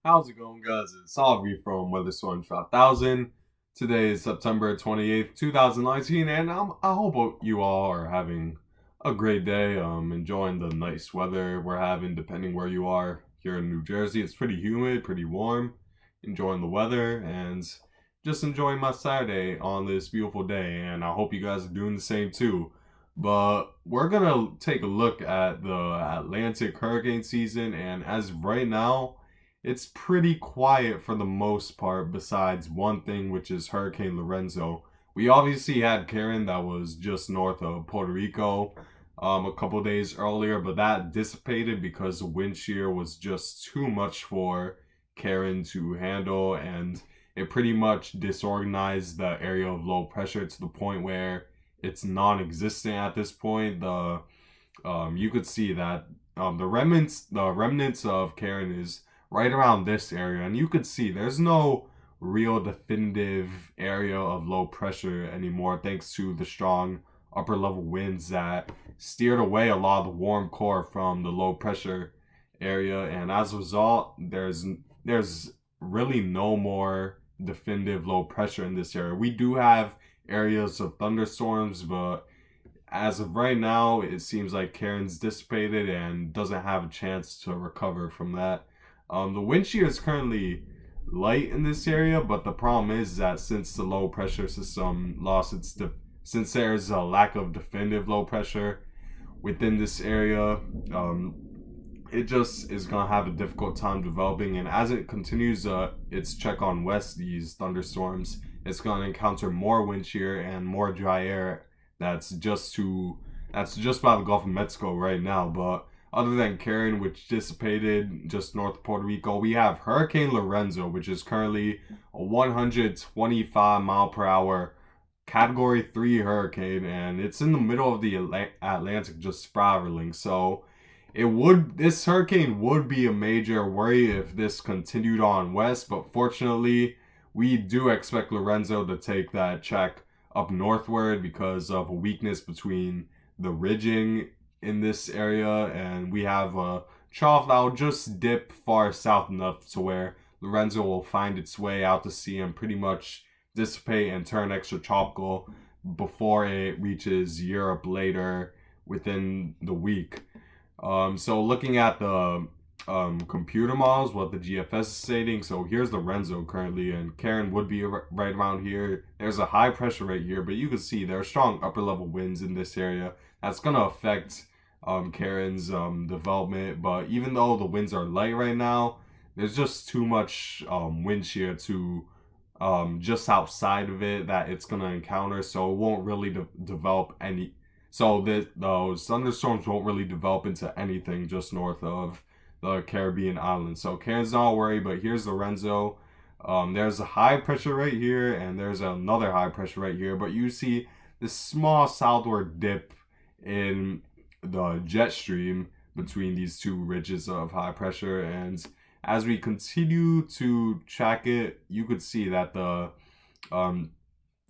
How's it going, guys? It's Aubrey from Weather Storm 5000. Today is September 28th, 2019, and I hope you all are having a great day. Enjoying the nice weather we're having, depending where you are. Here in New Jersey, it's pretty humid, pretty warm. Enjoying the weather and just enjoying my Saturday on this beautiful day, and I hope you guys are doing the same too. But we're gonna take a look at the Atlantic hurricane season, and as of right now, it's pretty quiet for the most part, besides one thing, which is Hurricane Lorenzo. We obviously had Karen that was just north of Puerto Rico a couple days earlier, but that dissipated because the wind shear was just too much for Karen to handle, and it pretty much disorganized the area of low pressure to the point where it's non-existent at this point. The You could see that the remnants of Karen is right around this area, and you could see there's no real definitive area of low pressure anymore, thanks to the strong upper level winds that steered away a lot of the warm core from the low pressure area, and as a result, there's really no more definitive low pressure in this area. We do have areas of thunderstorms, but as of right now, it seems like Karen's dissipated and doesn't have a chance to recover from that. The wind shear is currently light in this area, but the problem is that since the low pressure system since there's a lack of definitive low pressure within this area, it just is gonna have a difficult time developing. And as it continues its check on west, these thunderstorms, it's gonna encounter more wind shear and more dry air. That's just by the Gulf of Mexico right now, but other than Karen, which dissipated just north of Puerto Rico, we have Hurricane Lorenzo, which is currently a 125 mile per hour Category 3 hurricane, and it's in the middle of the Atlantic, just spiraling. So this hurricane would be a major worry if this continued on west, but fortunately, we do expect Lorenzo to take that check up northward because of a weakness between the ridging in this area, and we have a trough that will just dip far south enough to where Lorenzo will find its way out to sea and pretty much dissipate and turn extra tropical before it reaches Europe later within the week. So looking at the computer models, what the GFS is stating. So here's the Lorenzo currently, and Karen would be right around here. There's a high pressure right here, but you can see there are strong upper level winds in this area. That's gonna affect Karen's development. But even though the winds are light right now, there's just too much wind shear to just outside of it that it's gonna encounter, so it won't really develop any. So those thunderstorms won't really develop into anything just north of the Caribbean islands. So Karen's not worried, but here's Lorenzo. There's a high pressure right here, and there's another high pressure right here. But you see this small southward dip in the jet stream between these two ridges of high pressure, and as we continue to track it, you could see that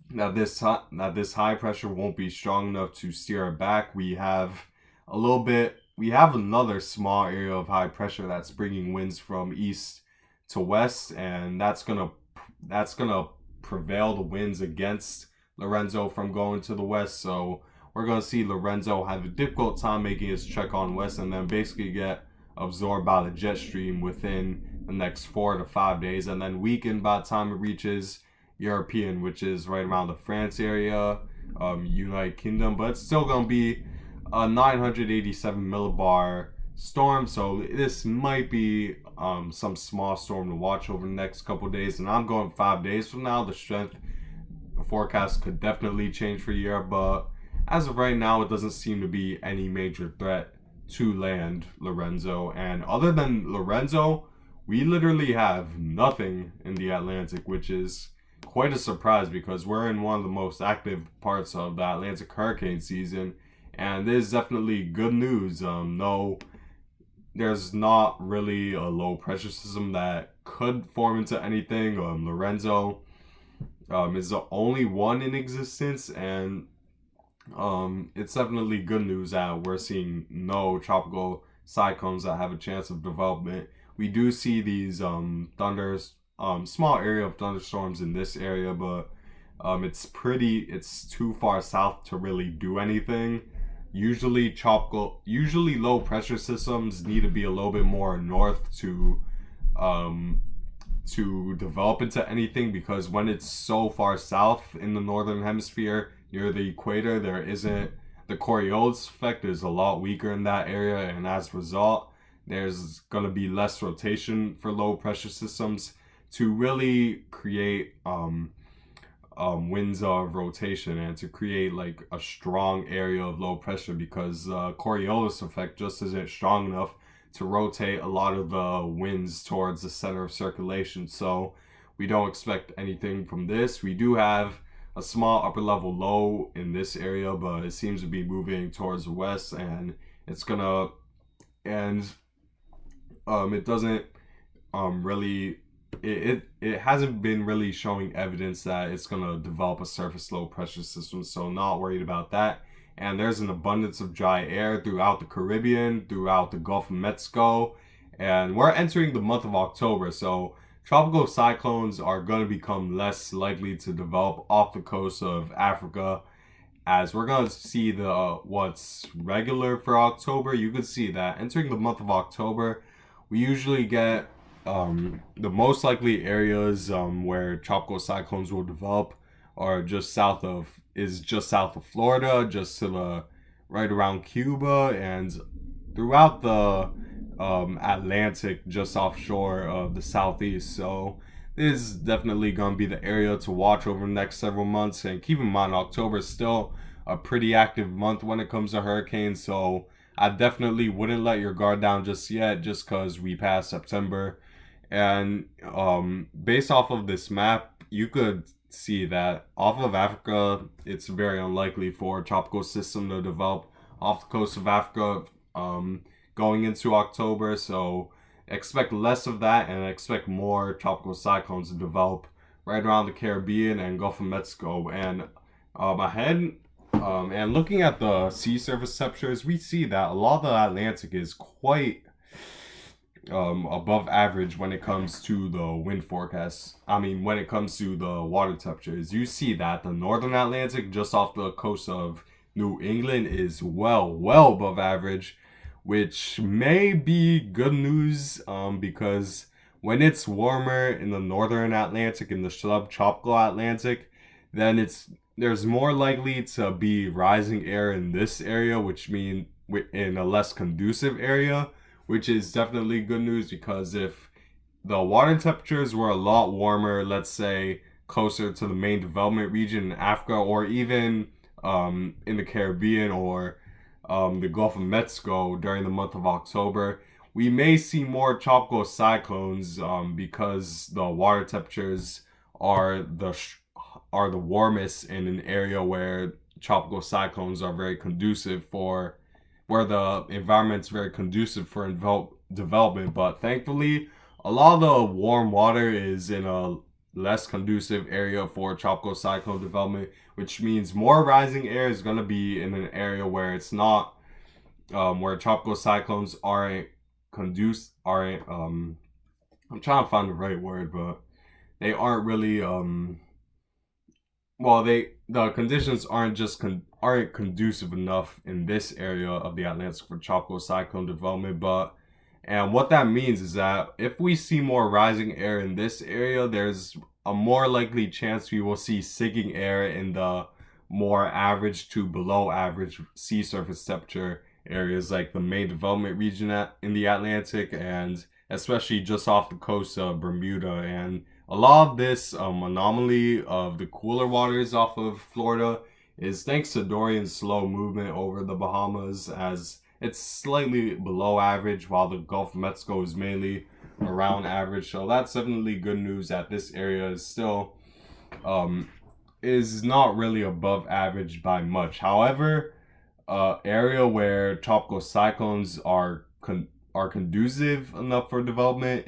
this high pressure won't be strong enough to steer it back. We have another small area of high pressure that's bringing winds from east to west, and that's gonna prevail the winds against Lorenzo from going to the west. So we're gonna see Lorenzo have a difficult time making his trek on west, and then basically get absorbed by the jet stream within the next 4 to 5 days, and then weaken by the time it reaches European, which is right around the France area, United Kingdom. But it's still gonna be a 987 millibar storm, so this might be some small storm to watch over the next couple days. And I'm going 5 days from now. The strength forecast could definitely change for Europe, but as of right now, it doesn't seem to be any major threat to land Lorenzo. And other than Lorenzo, we literally have nothing in the Atlantic, which is quite a surprise because we're in one of the most active parts of the Atlantic hurricane season, and this is definitely good news. No, there's not really a low pressure system that could form into anything. Lorenzo is the only one in existence, and it's definitely good news that we're seeing no tropical cyclones that have a chance of development we do see these thunders, small area of thunderstorms in this area, but it's too far south to really do anything. Usually low pressure systems need to be a little bit more north um, to develop into anything, because when it's so far south in the northern hemisphere near the equator, there isn't the Coriolis effect is a lot weaker in that area, and as a result, there's gonna be less rotation for low pressure systems to really create winds of rotation and to create like a strong area of low pressure, because the Coriolis effect just isn't strong enough to rotate a lot of the winds towards the center of circulation. So we don't expect anything from this. We do have a small upper level low in this area, but it seems to be moving towards the west, and it's gonna and it doesn't really it hasn't been really showing evidence that it's going to develop a surface low pressure system, so not worried about that. And there's an abundance of dry air throughout the Caribbean, throughout the Gulf of Mexico, and we're entering the month of October, so tropical cyclones are going to become less likely to develop off the coast of Africa, as we're going to see the what's regular for October. You can see that entering the month of October, we usually get the most likely areas where tropical cyclones will develop are just south of Florida, just to the right around Cuba, and throughout the Atlantic, just offshore of the southeast. So this is definitely going to be the area to watch over the next several months. And keep in mind, October is still a pretty active month when it comes to hurricanes. So I definitely wouldn't let your guard down just yet, just because we passed September. And based off of this map, you could see that off of Africa, it's very unlikely for a tropical system to develop off the coast of Africa going into October. So expect less of that, and expect more tropical cyclones to develop right around the Caribbean and Gulf of Mexico. And ahead, and looking at the sea surface temperatures, we see that a lot of the Atlantic is quite above average when it comes to the wind forecasts. I mean, when it comes to the water temperatures, you see that the northern Atlantic, just off the coast of New England, is well above average, which may be good news, because when it's warmer in the northern Atlantic, in the subtropical Atlantic, then there's more likely to be rising air in this area, which means in a less conducive area, which is definitely good news, because if the water temperatures were a lot warmer, let's say closer to the main development region in Africa, or even in the Caribbean or the Gulf of Mexico during the month of October, we may see more tropical cyclones, because the water temperatures are the warmest in an area where tropical cyclones are very conducive for, where the environment's very conducive for development. But thankfully, a lot of the warm water is in a less conducive area for tropical cyclone development, which means more rising air is going to be in an area where it's not, where tropical cyclones aren't I'm trying to find the right word, but they aren't really the conditions aren't conducive enough in this area of the Atlantic for tropical cyclone development. And what that means is that if we see more rising air in this area, there's a more likely chance we will see sinking air in the more average to below average sea surface temperature areas, like the main development region in the Atlantic, and especially just off the coast of Bermuda. And a lot of this anomaly of the cooler waters off of Florida is thanks to Dorian's slow movement over the Bahamas, as it's slightly below average, while the Gulf of Mexico is mainly around average. So that's definitely good news that this area is still is not really above average by much. However, area where tropical cyclones are conducive enough for development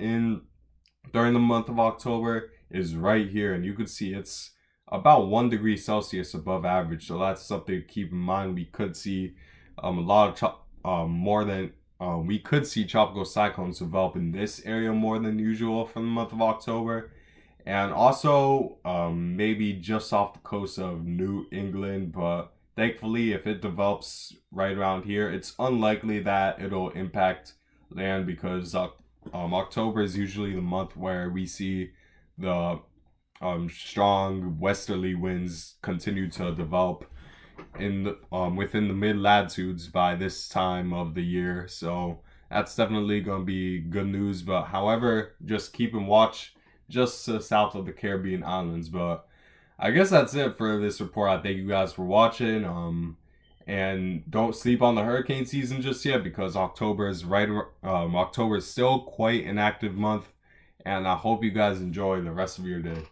during the month of October is right here, and you can see it's about 1 degree Celsius above average. So that's something to keep in mind. We could see a lot of more than we could see tropical cyclones develop in this area more than usual for the month of October. And also, maybe just off the coast of New England, but thankfully, if it develops right around here, it's unlikely that it'll impact land because October is usually the month where we see the strong westerly winds continue to develop in the, within the mid latitudes by this time of the year. So that's definitely going to be good news. But however, just keep and watch just to the south of the Caribbean islands. But I guess that's it for this report. I thank you guys for watching. And don't sleep on the hurricane season just yet because October is still quite an active month. And I hope you guys enjoy the rest of your day.